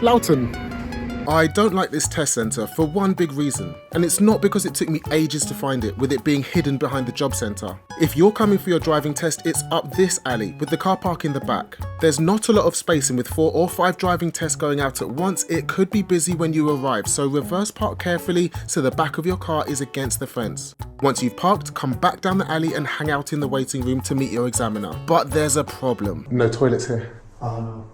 Loughton. I don't like this test centre for one big reason, and it's not because it took me ages to find it, with it being hidden behind the job centre. If you're coming for your driving test, it's up this alley with the car park in the back. There's not a lot of space, and with 4 or 5 driving tests going out at once, it could be busy when you arrive, so reverse park carefully so the back of your car is against the fence. Once you've parked, come back down the alley and hang out in the waiting room to meet your examiner. But there's a problem. No toilets here. Oh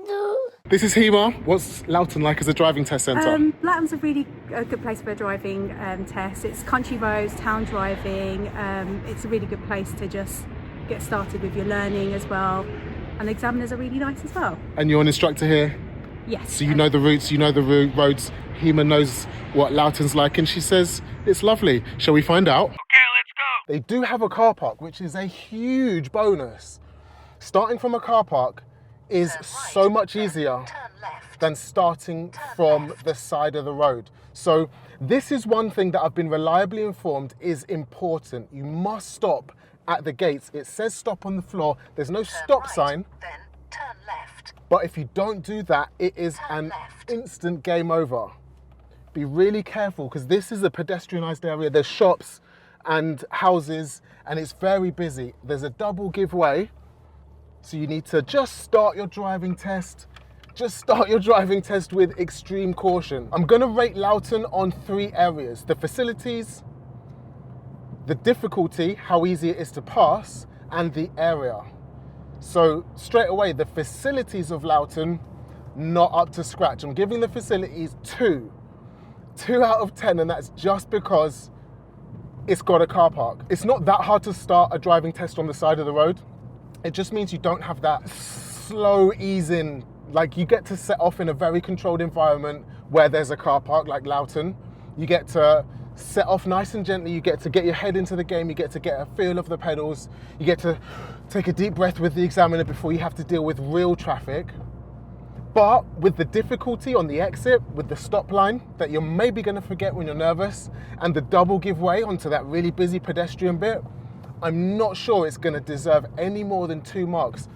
no. This is Hema. What's Loughton like as a driving test centre? Loughton's a really good place for a driving test. It's country roads, town driving. It's a really good place to just get started with your learning as well. And the examiners are really nice as well. And you're an instructor here? Yes. So you know the routes, you know the roads. Hema knows what Loughton's like and she says it's lovely. Shall we find out? Okay, let's go. They do have a car park, which is a huge bonus. Starting from a car park is so much easier than starting from the side of the road. So this is one thing that I've been reliably informed is important. You must stop at the gates. It says stop on the floor. There's no stop sign. Then turn left. But if you don't do that, it is an instant game over. Be really careful because this is a pedestrianised area. There's shops and houses and it's very busy. There's a double give way. So you need to just start your driving test. Just start your driving test with extreme caution. I'm gonna rate Loughton on 3 areas: the facilities, the difficulty, how easy it is to pass, and the area. So straight away, the facilities of Loughton, not up to scratch. I'm giving the facilities 2 out of 10, and that's just because it's got a car park. It's not that hard to start a driving test on the side of the road. It just means you don't have that slow ease in. Like, you get to set off in a very controlled environment where there's a car park like Loughton. You get to set off nice and gently. You get to get your head into the game. You get to get a feel of the pedals. You get to take a deep breath with the examiner before you have to deal with real traffic. But with the difficulty on the exit, with the stop line that you're maybe going to forget when you're nervous, and the double give way onto that really busy pedestrian bit, I'm not sure it's going to deserve any more than 2 marks.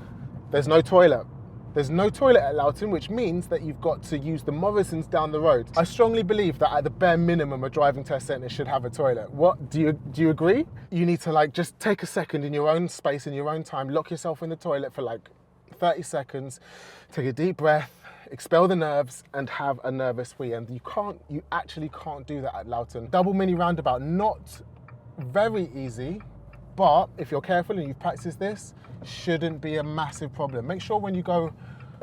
There's no toilet. There's no toilet at Loughton, which means that you've got to use the Morrisons down the road. I strongly believe that at the bare minimum, a driving test centre should have a toilet. What, do you agree? You need to just take a second in your own space, in your own time, lock yourself in the toilet for 30 seconds, take a deep breath, expel the nerves, and have a nervous wee. And you actually can't do that at Loughton. Double mini roundabout, not very easy, but if you're careful and you've practiced this, shouldn't be a massive problem. Make sure when you go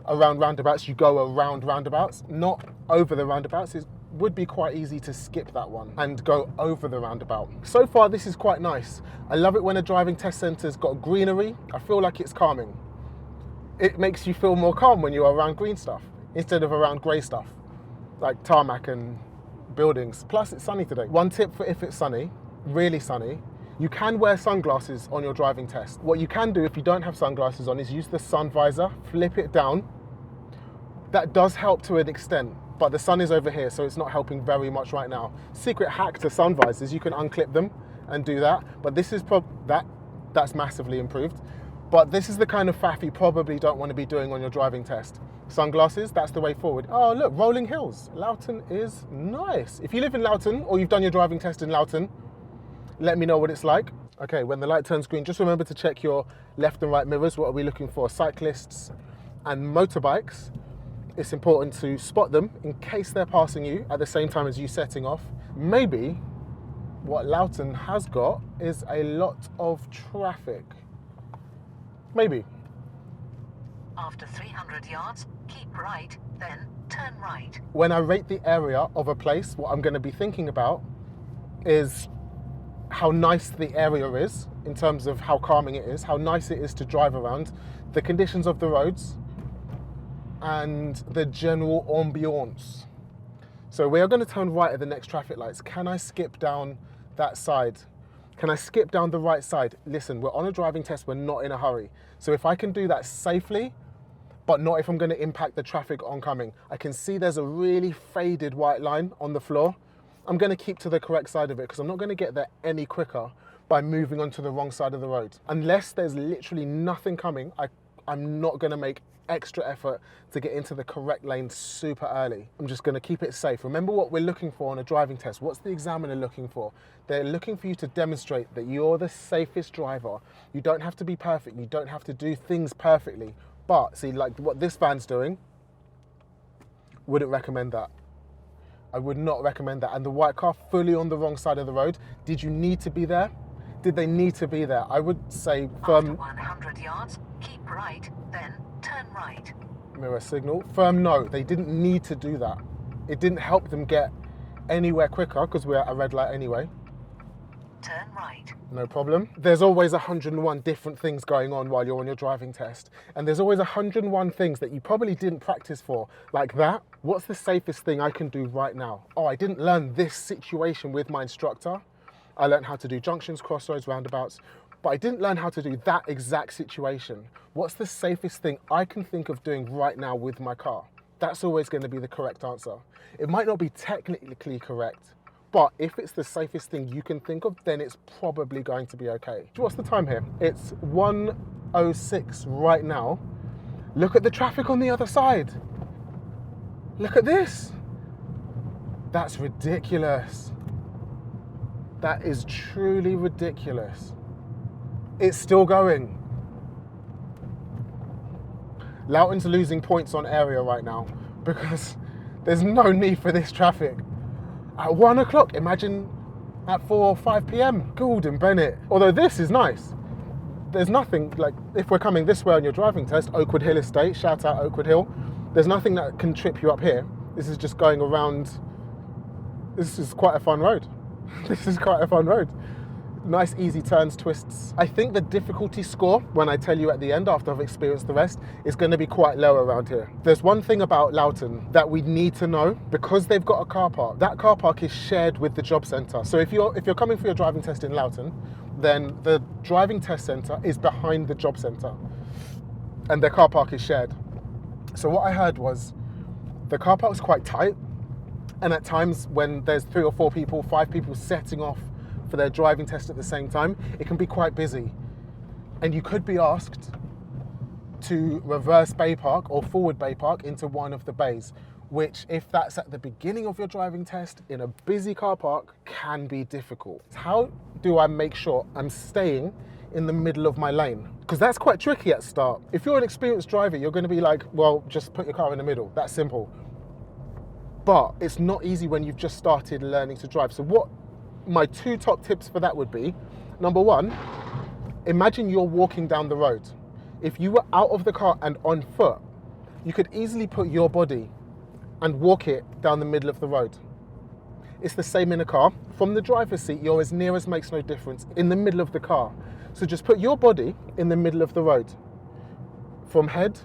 around roundabouts, you go around roundabouts, not over the roundabouts. It would be quite easy to skip that one and go over the roundabout. So far, this is quite nice. I love it when a driving test centre's got greenery. I feel like it's calming. It makes you feel more calm when you're around green stuff instead of around grey stuff, like tarmac and buildings. Plus, it's sunny today. One tip for if it's sunny, really sunny, you can wear sunglasses on your driving test. What you can do if you don't have sunglasses on is use the sun visor, flip it down. That does help to an extent, but the sun is over here, so it's not helping very much right now. Secret hack to sun visors, you can unclip them and do that, but this is that's massively improved. But this is the kind of faff you probably don't want to be doing on your driving test. Sunglasses, that's the way forward. Oh look, rolling hills. Loughton is nice. If you live in Loughton or you've done your driving test in Loughton, let me know what it's like. Okay, when the light turns green, just remember to check your left and right mirrors. What are we looking for? Cyclists and motorbikes. It's important to spot them in case they're passing you at the same time as you setting off. Maybe what Loughton has got is a lot of traffic. Maybe. After 300 yards, keep right, then turn right. When I rate the area of a place, what I'm going to be thinking about is how nice the area is in terms of how calming it is, how nice it is to drive around, the conditions of the roads, and the general ambiance. So we are going to turn right at the next traffic lights. Can I skip down that side? Can I skip down the right side? Listen, we're on a driving test, we're not in a hurry. So if I can do that safely, but not if I'm going to impact the traffic oncoming. I can see there's a really faded white line on the floor. I'm going to keep to the correct side of it because I'm not going to get there any quicker by moving onto the wrong side of the road. Unless there's literally nothing coming, I'm not going to make extra effort to get into the correct lane super early. I'm just going to keep it safe. Remember what we're looking for on a driving test. What's the examiner looking for? They're looking for you to demonstrate that you're the safest driver. You don't have to be perfect. You don't have to do things perfectly. But see, like what this van's doing, wouldn't recommend that. I would not recommend that. And the white car fully on the wrong side of the road. Did you need to be there? Did they need to be there? I would say After 100 yards, keep right, then turn right. Mirror signal. Firm no, they didn't need to do that. It didn't help them get anywhere quicker because we're at a red light anyway. Turn right. No problem. There's always 101 different things going on while you're on your driving test. And there's always 101 things that you probably didn't practice for. Like that. What's the safest thing I can do right now? Oh, I didn't learn this situation with my instructor. I learned how to do junctions, crossroads, roundabouts, but I didn't learn how to do that exact situation. What's the safest thing I can think of doing right now with my car? That's always going to be the correct answer. It might not be technically correct, but if it's the safest thing you can think of, then it's probably going to be okay. What's the time here? It's 1:06 right now. Look at the traffic on the other side. Look at this. That's ridiculous. That is truly ridiculous. It's still going. Loughton's losing points on area right now because there's no need for this traffic. At 1 o'clock, imagine at 4 or 5 p.m. Goulden Bennett. Although this is nice. There's nothing, like if we're coming this way on your driving test, Oakwood Hill Estate, shout out Oakwood Hill, there's nothing that can trip you up here. This is just going around. This is quite a fun road. This is quite a fun road. Nice easy turns, twists. I think the difficulty score, when I tell you at the end after I've experienced the rest, is going to be quite low around here. There's one thing about Loughton that we need to know. Because they've got a car park, that car park is shared with the job centre. So if you're coming for your driving test in Loughton, then the driving test centre is behind the job centre and their car park is shared. So what I heard was the car park was quite tight, and at times when there's 3 or 4 people, 5 people setting off for their driving test at the same time, it can be quite busy. And you could be asked to reverse bay park or forward bay park into one of the bays, which if that's at the beginning of your driving test in a busy car park can be difficult. How do I make sure I'm staying in the middle of my lane? Because that's quite tricky at start. If you're an experienced driver, you're going to be like, well, just put your car in the middle. That's simple. But it's not easy when you've just started learning to drive. So what my 2 top tips for that would be, number 1, imagine you're walking down the road. If you were out of the car and on foot, you could easily put your body and walk it down the middle of the road. It's the same in a car. From the driver's seat, you're as near as makes no difference in the middle of the car. So just put your body in the middle of the road. From head,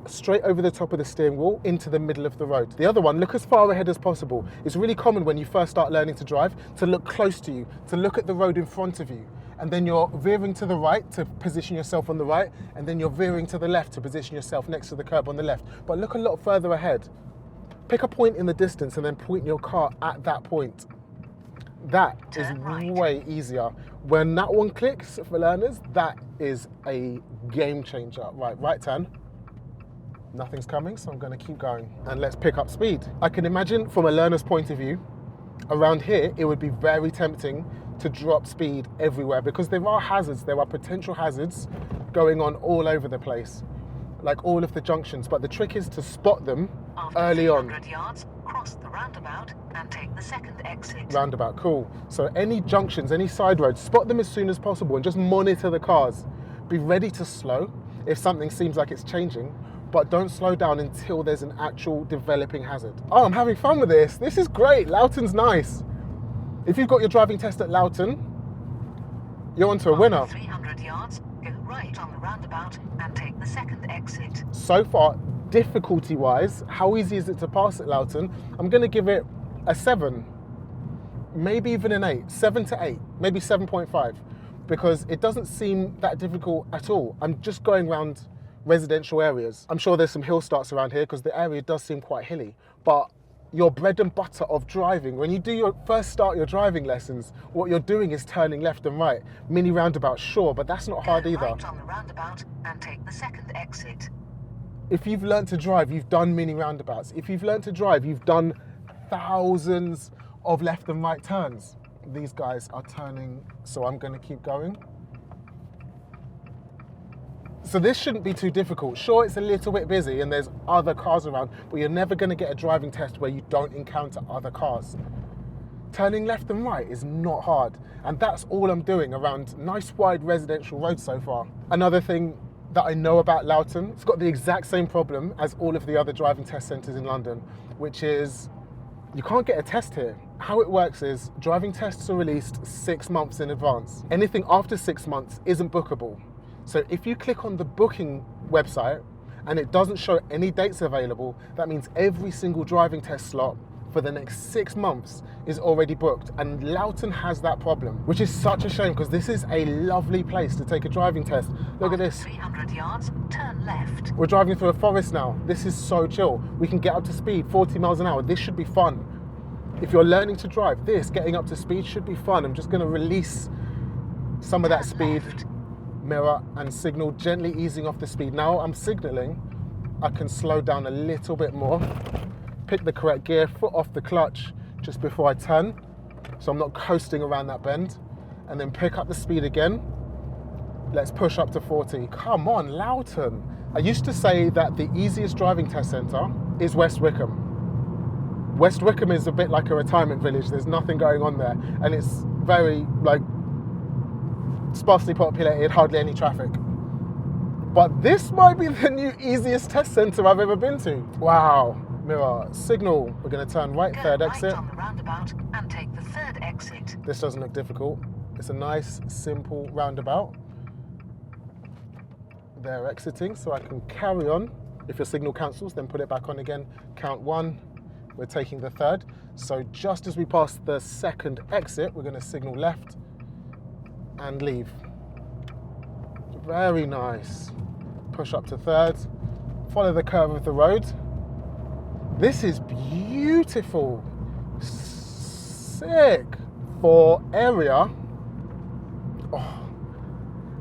straight over the top of the steering wheel into the middle of the road. The other one, look as far ahead as possible. It's really common when you first start learning to drive to look close to you, to look at the road in front of you. And then you're veering to the right to position yourself on the right, and then you're veering to the left to position yourself next to the curb on the left. But look a lot further ahead. Pick a point in the distance and then point your car at that point. That is way easier. When that one clicks for learners, that is a game changer. Right turn. Nothing's coming, so I'm going to keep going. And let's pick up speed. I can imagine from a learner's point of view, around here, it would be very tempting to drop speed everywhere because there are hazards, there are potential hazards going on all over the place, like all of the junctions. But the trick is to spot them early on. After 300 yards, cross the roundabout and take the second exit. Roundabout, cool. So any junctions, any side roads, spot them as soon as possible and just monitor the cars. Be ready to slow if something seems like it's changing, but don't slow down until there's an actual developing hazard. Oh, I'm having fun with this. This is great. Loughton's nice. If you've got your driving test at Loughton, you're onto a winner. 300 yards, go right on the roundabout and take the second exit. So far, difficulty-wise, how easy is it to pass at Loughton? I'm going to give it a 7, maybe even an 8, 7 to 8, maybe 7.5, because it doesn't seem that difficult at all. I'm just going around residential areas. I'm sure there's some hill starts around here because the area does seem quite hilly, but your bread and butter of driving, when you do your first start your driving lessons, what you're doing is turning left and right. Mini roundabout, sure, but that's not hard either. Right on the roundabout and take the second exit. If you've learnt to drive, you've done mini roundabouts. If you've learnt to drive, you've done thousands of left and right turns. These guys are turning, so I'm going to keep going. So this shouldn't be too difficult. Sure, it's a little bit busy and there's other cars around, but you're never going to get a driving test where you don't encounter other cars. Turning left and right is not hard, and that's all I'm doing around nice wide residential roads so far. Another thing that I know about Loughton, it's got the exact same problem as all of the other driving test centres in London, which is you can't get a test here. How it works is driving tests are released 6 months in advance. Anything after 6 months isn't bookable. So if you click on the booking website and it doesn't show any dates available, that means every single driving test slot for the next 6 months is already booked. And Loughton has that problem, which is such a shame because this is a lovely place to take a driving test. Look at this. 300 yards, turn left. We're driving through a forest now. This is so chill. We can get up to speed, 40 miles an hour. This should be fun. If you're learning to drive, getting up to speed should be fun. I'm just gonna release some of that speed. Mirror and signal, gently easing off the speed. Now I'm signaling, I can slow down a little bit more, pick the correct gear, foot off the clutch just before I turn, so I'm not coasting around that bend, and then pick up the speed again. Let's push up to 40. Come on, Loughton. I used to say that the easiest driving test centre is West Wickham. West Wickham is a bit like a retirement village. There's nothing going on there, and it's very sparsely populated, hardly any traffic. But this might be the new easiest test centre I've ever been to. Wow. Mirror, signal. We're going to turn right, third exit. Go right on the roundabout and take the third exit. This doesn't look difficult. It's a nice, simple roundabout. They're exiting, so I can carry on. If your signal cancels, then put it back on again. Count 1. We're taking the third. So just as we pass the second exit, we're going to signal left and leave. Very nice. Push up to third. Follow the curve of the road. This is beautiful. Sick. For area. Oh,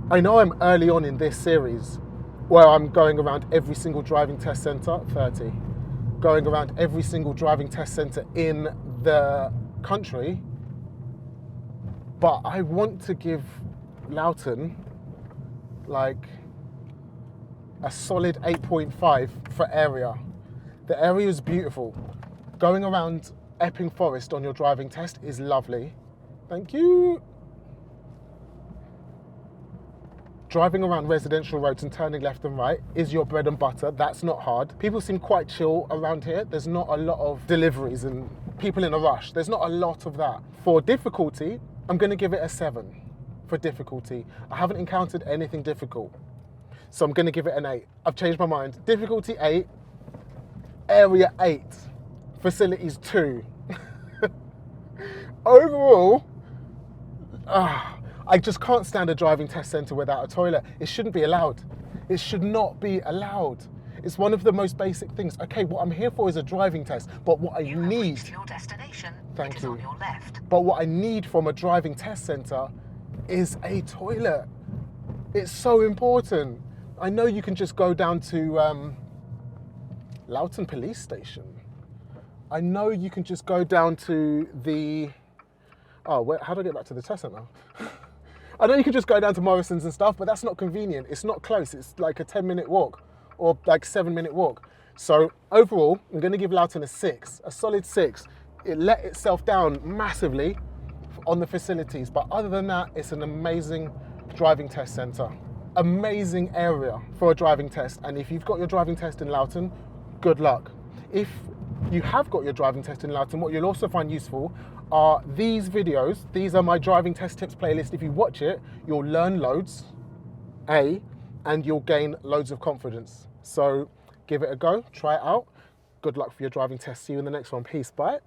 I know I'm early on in this series where I'm going around every single driving test centre, 30. Going around every single driving test centre in the country. But I want to give Loughton like a solid 8.5 for area. The area is beautiful. Going around Epping Forest on your driving test is lovely. Thank you. Driving around residential roads and turning left and right is your bread and butter. That's not hard. People seem quite chill around here. There's not a lot of deliveries and people in a rush. There's not a lot of that. For difficulty, I'm going to give it a 7 for difficulty. I haven't encountered anything difficult, so I'm going to give it an 8. I've changed my mind. Difficulty 8, area 8, facilities 2. Overall, I just can't stand a driving test centre without a toilet. It shouldn't be allowed. It should not be allowed. It's one of the most basic things. Okay, what I'm here for is a driving test, but what I need... To your destination. Thank it is you. On your left. But what I need from a driving test centre is a toilet. It's so important. I know you can just go down to Loughton Police Station. I know you can just go down to the... Oh, how do I get back to the test centre? I know you can just go down to Morrison's and stuff, but that's not convenient. It's not close. It's like a 10-minute walk or like 7-minute walk. So overall, I'm going to give Loughton a 6, a solid 6. It let itself down massively on the facilities, but other than that, it's an amazing driving test centre. Amazing area for a driving test, and if you've got your driving test in Loughton, good luck. If you have got your driving test in Loughton, what you'll also find useful are these videos. These are my driving test tips playlist. If you watch it, you'll learn loads, and you'll gain loads of confidence. So give it a go, try it out. Good luck for your driving test. See you in the next one. Peace, bye.